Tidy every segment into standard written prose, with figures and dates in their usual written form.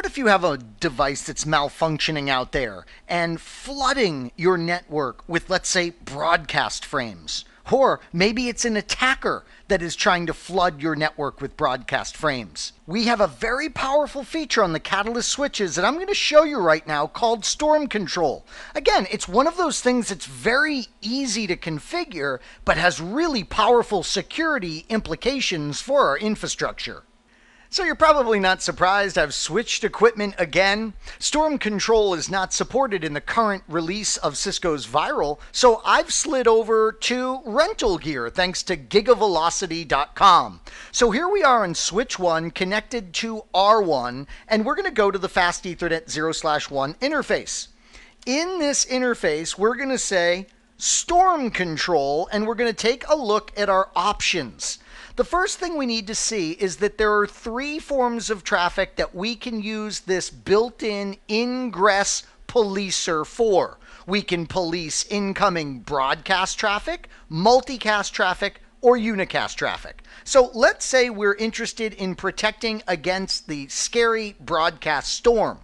What if you have a device that's malfunctioning out there and flooding your network with, let's say, broadcast frames? Or maybe it's an attacker that is trying to flood your network with broadcast frames. We have a very powerful feature on the Catalyst switches that I'm going to show you right now called Storm Control. Again, it's one of those things that's very easy to configure, but has really powerful security implications for our infrastructure. So you're probably not surprised I've switched equipment again. Storm Control is not supported in the current release of Cisco's VIRL, so I've slid over to rental gear thanks to gigavelocity.com. So here we are on switch 1 connected to R1, and we're going to go to the Fast Ethernet 0/1 interface. In this interface, we're going to say Storm Control, and we're going to take a look at our options. The first thing we need to see is that there are 3 forms of traffic that we can use this built-in ingress policer for. We can police incoming broadcast traffic, multicast traffic, or unicast traffic. So let's say we're interested in protecting against the scary broadcast storm.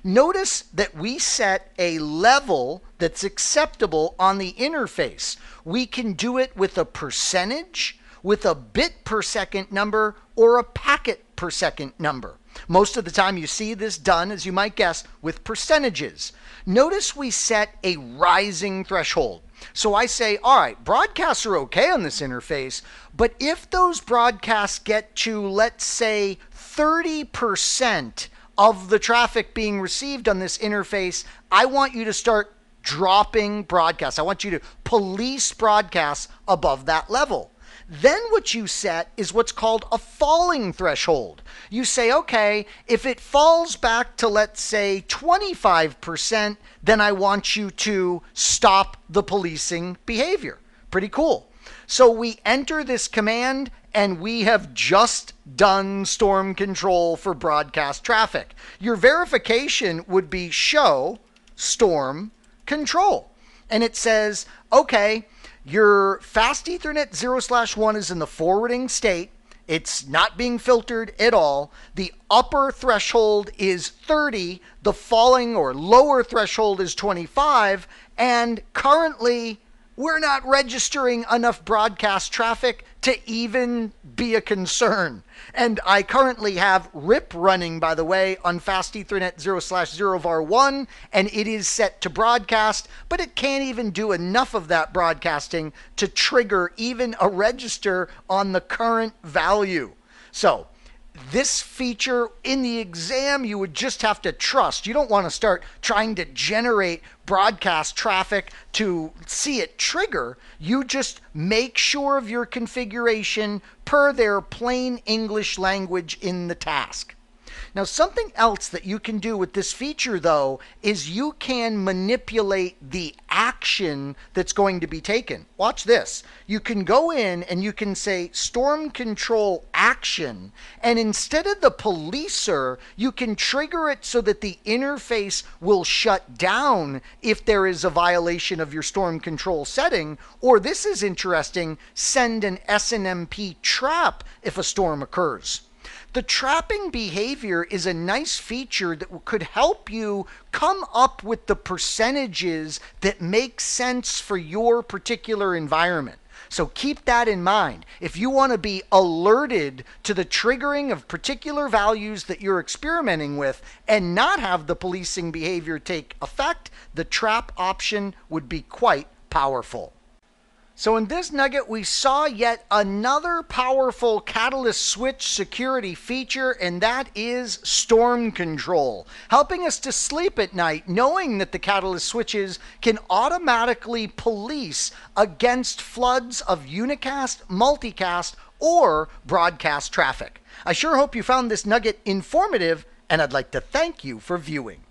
Notice that we set a level that's acceptable on the interface. We can do it with a percentage, with a bit per second number, or a packet per second number. Most of the time you see this done, as you might guess, with percentages. Notice we set a rising threshold. So I say, all right, broadcasts are okay on this interface, but if those broadcasts get to, let's say, 30% of the traffic being received on this interface, I want you to start dropping broadcasts. I want you to police broadcasts above that level. Then what you set is what's called a falling threshold. You say, okay, if it falls back to, let's say, 25%, then I want you to stop the policing behavior. Pretty cool. So we enter this command, and we have just done Storm Control for broadcast traffic. Your verification would be show Storm Control. And it says, okay, your Fast Ethernet 0/1 is in the forwarding state. It's not being filtered at all. The upper threshold is 30. The falling or lower threshold is 25. And currently, we're not registering enough broadcast traffic to even be a concern. And I currently have RIP running, by the way, on Fast Ethernet 0/0 var1, and it is set to broadcast, but it can't even do enough of that broadcasting to trigger even a register on the current value. So this feature in the exam, you would just have to trust. You don't want to start trying to generate broadcast traffic to see it trigger. You just make sure of your configuration per their plain English language in the task. Now, something else that you can do with this feature, though, is you can manipulate the action that's going to be taken. Watch this. You can go in and you can say Storm Control action, and instead of the policer, you can trigger it so that the interface will shut down if there is a violation of your Storm Control setting, or this is interesting, send an SNMP trap if a storm occurs. The trapping behavior is a nice feature that could help you come up with the percentages that make sense for your particular environment. So keep that in mind. If you want to be alerted to the triggering of particular values that you're experimenting with and not have the policing behavior take effect, the trap option would be quite powerful. So in this nugget, we saw yet another powerful Catalyst switch security feature, and that is Storm Control, helping us to sleep at night knowing that the Catalyst switches can automatically police against floods of unicast, multicast, or broadcast traffic. I sure hope you found this nugget informative, and I'd like to thank you for viewing.